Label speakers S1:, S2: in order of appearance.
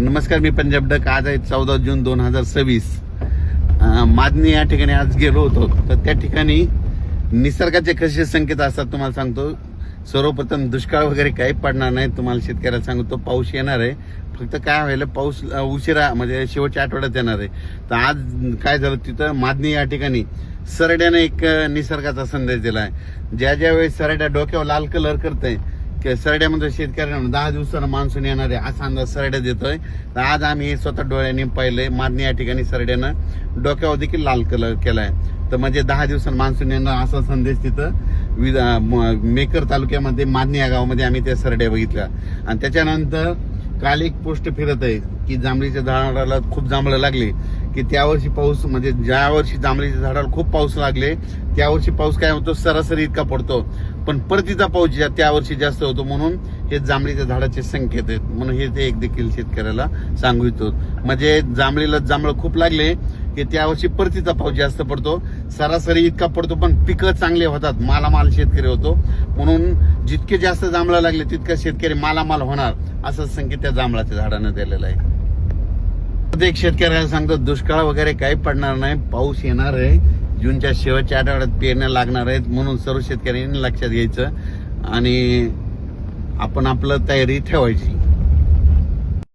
S1: नमस्कार, मी पंजाब डक. आज आहे 14 जून 2026. मादनी या ठिकाणी आज गेलो होतो. तर त्या ठिकाणी निसर्गाचे कसे संकेत असतात तुम्हाला सांगतो. सर्वप्रथम दुष्काळ वगैरे काही पडणार नाही, तुम्हाला शेतकऱ्याला सांगतो. पाऊस येणार आहे, फक्त काय व्हायला पाऊस उशिरा म्हणजे शेवटच्या आठवड्यात येणार आहे. तर आज काय झालं, तिथं मादनी या ठिकाणी सरड्याने एक निसर्गाचा संदेश दिला आहे. ज्या वेळेस सरड्या डोक्यावर लाल कलर करतंय, सरड्यामध्ये शेतकऱ्यांना 10 दिवसांना मान्सून येणार आहे असा अंदाज सरड्या देतोय. तर आज आम्ही हे स्वतः डोळ्यांनी पाहिलंय. मादनी या ठिकाणी सरड्यानं डोक्यावर देखील लाल कलर केलाय. तर म्हणजे 10 दिवसांना मान्सून येणार असा संदेश तिथं मेकर तालुक्यामध्ये मादनी या गावामध्ये आम्ही त्या सरड्या बघितल्या. आणि त्याच्यानंतर काल एक पोस्ट फिरत आहे की जांभळीच्या झाडाला खूप जांभळं लागले, की त्यावर्षी पाऊस म्हणजे ज्या वर्षी जांभळीच्या झाडाला खूप पाऊस लागले त्या वर्षी पाऊस काय होतो, सरासरी इतका पडतो, पण परतीचा पाऊस त्या वर्षी जास्त होतो. म्हणून हे जांभळीच्या झाडाचे संकेत आहेत. म्हणून हे ते एक देखील शेतकऱ्याला सांगू इच्छितो. म्हणजे जांभळीला जांभळं खूप लागले की त्या वर्षी परतीचा पाऊस जास्त पडतो, सरासरी इतका पडतो, पण पिकं चांगले होतात, मालामाल शेतकरी होतो. म्हणून जितके जास्त जांभळं लागले तितका शेतकरी मालामाल होणार असा संकेत त्या जांभळाच्या झाडानं दिलेला आहे. एक शेतकऱ्याला सांगतो, दुष्काळ वगैरे काही पडणार नाही, पाऊस येणार आहे. जूनच्या शेवटच्या आठवड्यात पेरण्या लागणार आहेत. म्हणून सर्व शेतकऱ्यांनी लक्षात घ्यायचं आणि आपण आपलं तयारी ठेवायची.